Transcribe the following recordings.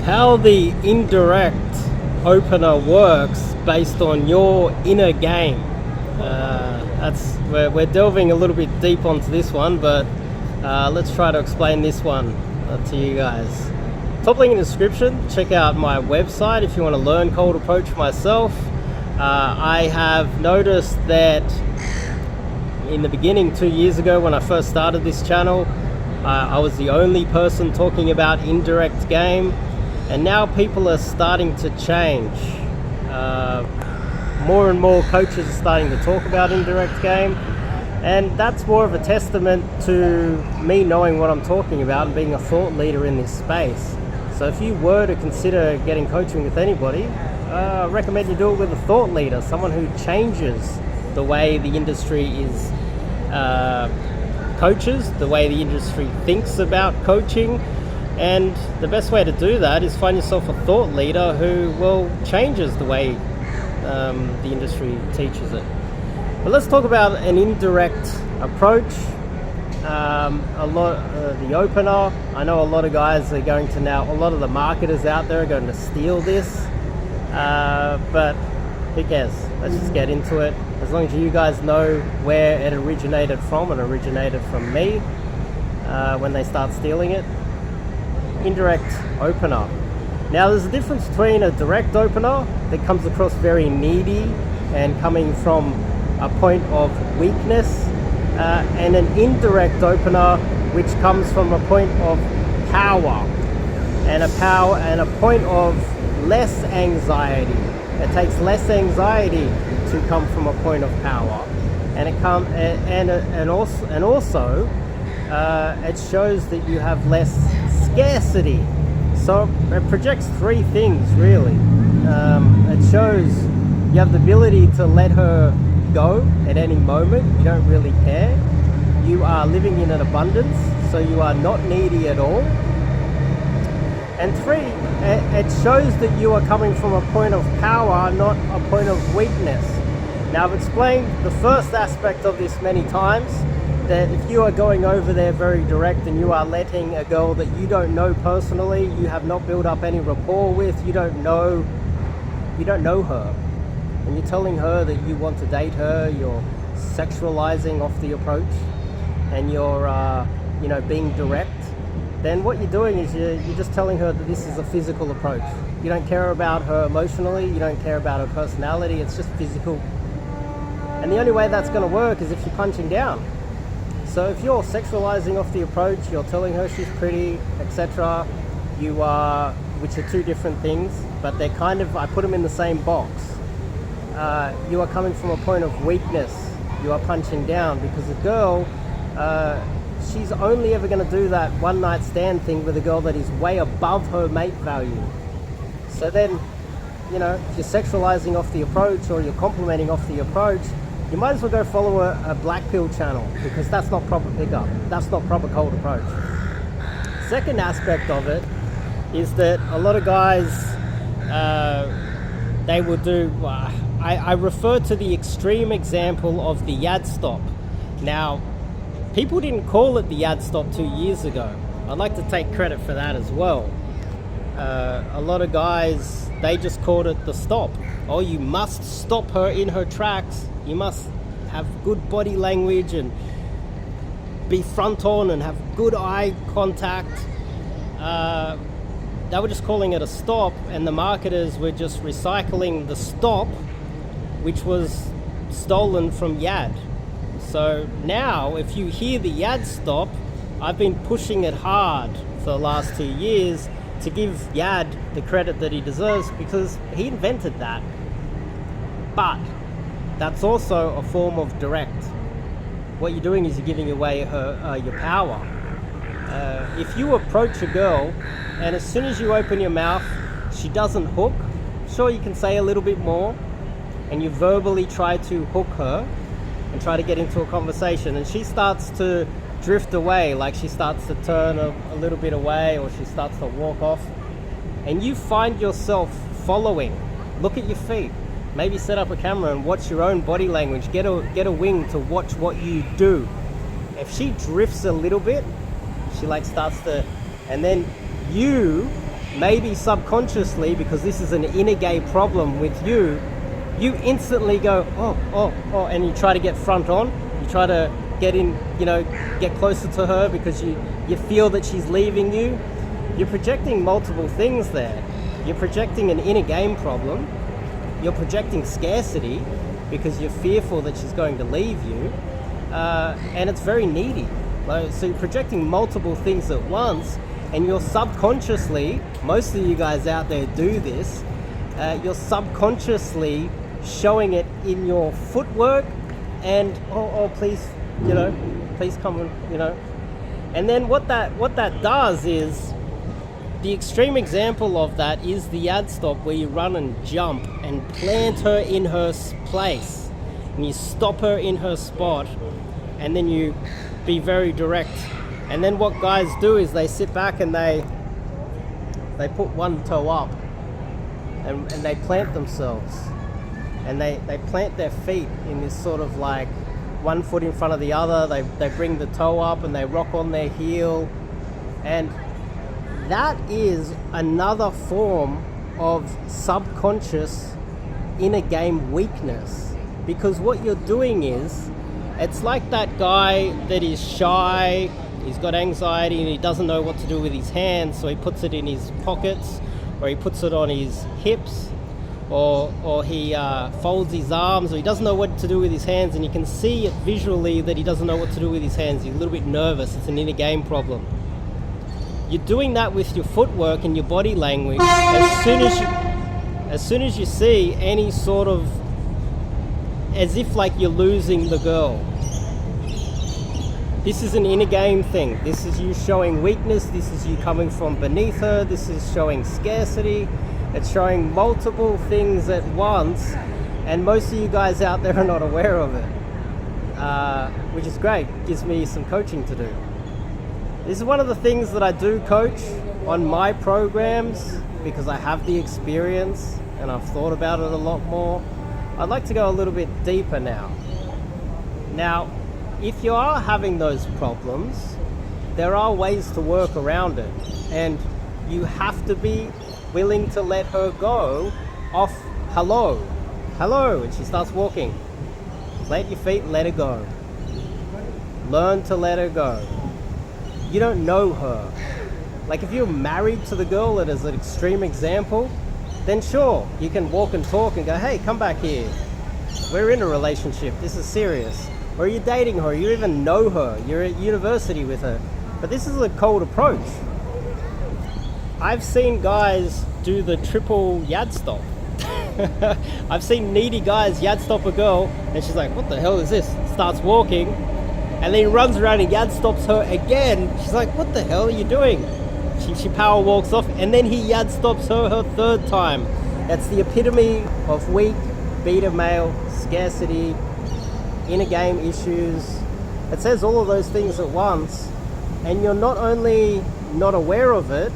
how the indirect opener works based on your inner game. We're delving a little bit deep onto this one, but let's try to explain this one to you guys. Top link in the description. Check out my website if you want to learn cold approach myself. I have noticed that in the beginning 2 years ago when I first started this channel, I was the only person talking about indirect game, and now people are starting to change. More and more coaches are starting to talk about indirect game, and that's more of a testament to me knowing what I'm talking about and being a thought leader in this space. So if you were to consider getting coaching with anybody, I recommend you do it with a thought leader, someone who changes the way the industry is coaches, the way the industry thinks about coaching. And the best way to do that is find yourself a thought leader who changes the way the industry teaches it. But let's talk about an indirect approach. The opener, I know a lot of guys are going to now, a lot of the marketers out there are going to steal this, but who cares? Let's just get into it. As long as you guys know where it originated from, and originated from me when they start stealing it. Indirect opener. Now there's a difference between a direct opener that comes across very needy and coming from a point of weakness, and an indirect opener which comes from a point of power and a point of less anxiety. It takes less anxiety to come from a point of power, and also it shows that you have less scarcity. So it projects three things really. It shows you have the ability to let her go at any moment. You don't really care. You are living in an abundance, so you are not needy at all. And three, it shows that you are coming from a point of power, not a point of weakness. Now I've explained the first aspect of this many times, that if you are going over there very direct and you are letting a girl that you don't know personally, you have not built up any rapport with, you don't know her, and you're telling her that you want to date her, you're sexualizing off the approach, and you're being direct, then what you're doing is you're just telling her that this is a physical approach. You don't care about her emotionally, you don't care about her personality, it's just physical. And the only way that's going to work is if you're punching down. So if you're sexualizing off the approach, you're telling her she's pretty, etc., which are two different things, but they're kind of, I put them in the same box. You are coming from a point of weakness. You are punching down, because a girl, she's only ever going to do that one night stand thing with a girl that is way above her mate value. So then, if you're sexualizing off the approach or you're complimenting off the approach, you might as well go follow a black pill channel, because that's not proper pickup. That's not proper cold approach. Second aspect of it is that a lot of guys, they will do, I refer to the extreme example of the Yad stop. Now, people didn't call it the Yad stop 2 years ago. I'd like to take credit for that as well. A lot of guys, they just called it the stop. Oh, you must stop her in her tracks. You must have good body language and be front on and have good eye contact. They were just calling it a stop, and the marketers were just recycling the stop, which was stolen from Yad. So now, if you hear the Yad stop, I've been pushing it hard for the last 2 years to give Yad the credit that he deserves, because he invented that. But that's also a form of direct. What you're doing is you're giving away your power. If you approach a girl and as soon as you open your mouth she doesn't hook, sure, you can say a little bit more and you verbally try to hook her and try to get into a conversation, and she starts to drift away, like she starts to turn a little bit away, or she starts to walk off, and you find yourself following. Look at your feet, maybe set up a camera and watch your own body language, get a wing to watch what you do. If she drifts a little bit, she like starts to, and then you maybe subconsciously, because this is an inner game problem with you, you instantly go, oh, and you try to get front on. You try to get in, get closer to her because you feel that she's leaving you. You're projecting multiple things there. You're projecting an inner game problem. You're projecting scarcity because you're fearful that she's going to leave you. And it's very needy. So you're projecting multiple things at once, and you're subconsciously, most of you guys out there do this, you're subconsciously showing it in your footwork and, please, please come and, and then what that does is, the extreme example of that is the ad stop where you run and jump and plant her in her place, and you stop her in her spot, and then you be very direct. And then what guys do is they sit back and they put one toe up and they plant themselves, and they plant their feet in this sort of like one foot in front of the other. They bring the toe up and they rock on their heel, and that is another form of subconscious inner game weakness. Because what you're doing is, it's like that guy that is shy, he's got anxiety and he doesn't know what to do with his hands, so he puts it in his pockets, or he puts it on his hips, or he folds his arms, or he doesn't know what to do with his hands, and you can see it visually that he doesn't know what to do with his hands. He's a little bit nervous. It's an inner game problem. You're doing that with your footwork and your body language. As soon as you see any sort of, as if like you're losing the girl, this is an inner game thing. This is you showing weakness. This is you coming from beneath her. This is showing scarcity. It's showing multiple things at once, and most of you guys out there are not aware of it, which is great. It gives me some coaching to do. This is one of the things that I do coach on my programs because I have the experience and I've thought about it a lot more. I'd like to go a little bit deeper now. Now, if you are having those problems, there are ways to work around it, and you have to be willing to let her go off hello, and she starts walking. Plant your feet, let her go. Learn to let her go. You don't know her. Like if you're married to the girl, that is an extreme example, then sure, you can walk and talk and go, hey, come back here. We're in a relationship, this is serious. Or you're dating her, you even know her, you're at university with her. But this is a cold approach. I've seen guys do the triple yad stop. I've seen needy guys yad stop a girl, and she's like, what the hell is this? Starts walking, and then he runs around and yad stops her again. She's like, what the hell are you doing? She power walks off, and then he yad stops her third time. That's the epitome of weak, beta male, scarcity, inner game issues. It says all of those things at once, and you're not only not aware of it,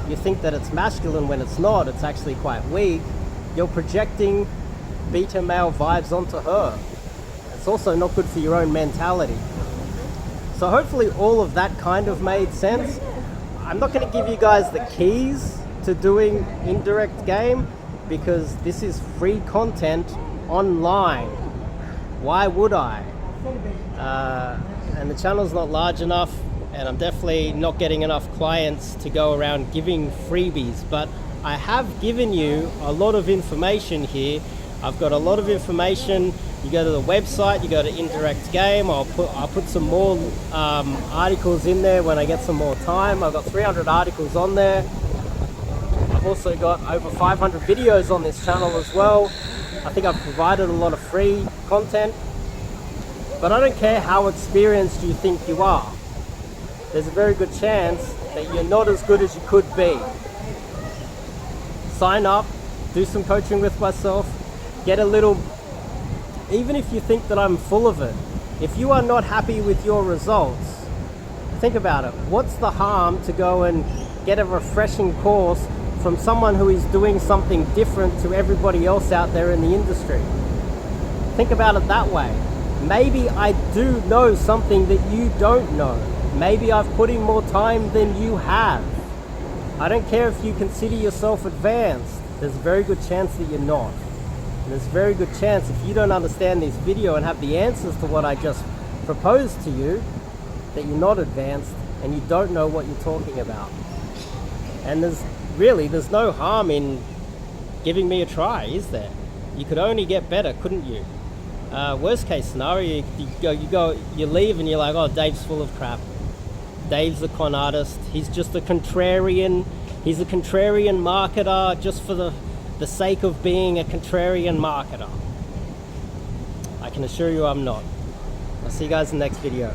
you think that it's masculine when it's not. It's actually quite weak. You're projecting beta male vibes onto her. It's also not good for your own mentality. So hopefully all of that kind of made sense. I'm not going to give you guys the keys to doing indirect game because this is free content online. Why would I? And the channel's not large enough, and I'm definitely not getting enough clients to go around giving freebies, but I have given you a lot of information here. I've got a lot of information. You go to the website, you go to Indirect Game. I'll put some more articles in there when I get some more time. I've got 300 articles on there. I've also got over 500 videos on this channel as well. I think I've provided a lot of free content, but I don't care how experienced you think you are. There's a very good chance that you're not as good as you could be. Sign up, do some coaching with myself, get a little, even if you think that I'm full of it, if you are not happy with your results, think about it. What's the harm to go and get a refreshing course from someone who is doing something different to everybody else out there in the industry? Think about it that way. Maybe I do know something that you don't know. Maybe I've put in more time than you have. I don't care if you consider yourself advanced. There's a very good chance that you're not. And there's a very good chance if you don't understand this video and have the answers to what I just proposed to you, that you're not advanced and you don't know what you're talking about. And there's no harm in giving me a try, is there? You could only get better, couldn't you? Worst case scenario, you leave and you're like, oh, Dave's full of crap. Dave's a con artist. He's just a contrarian. He's a contrarian marketer just for the sake of being a contrarian marketer. I can assure you I'm not. I'll see you guys in the next video.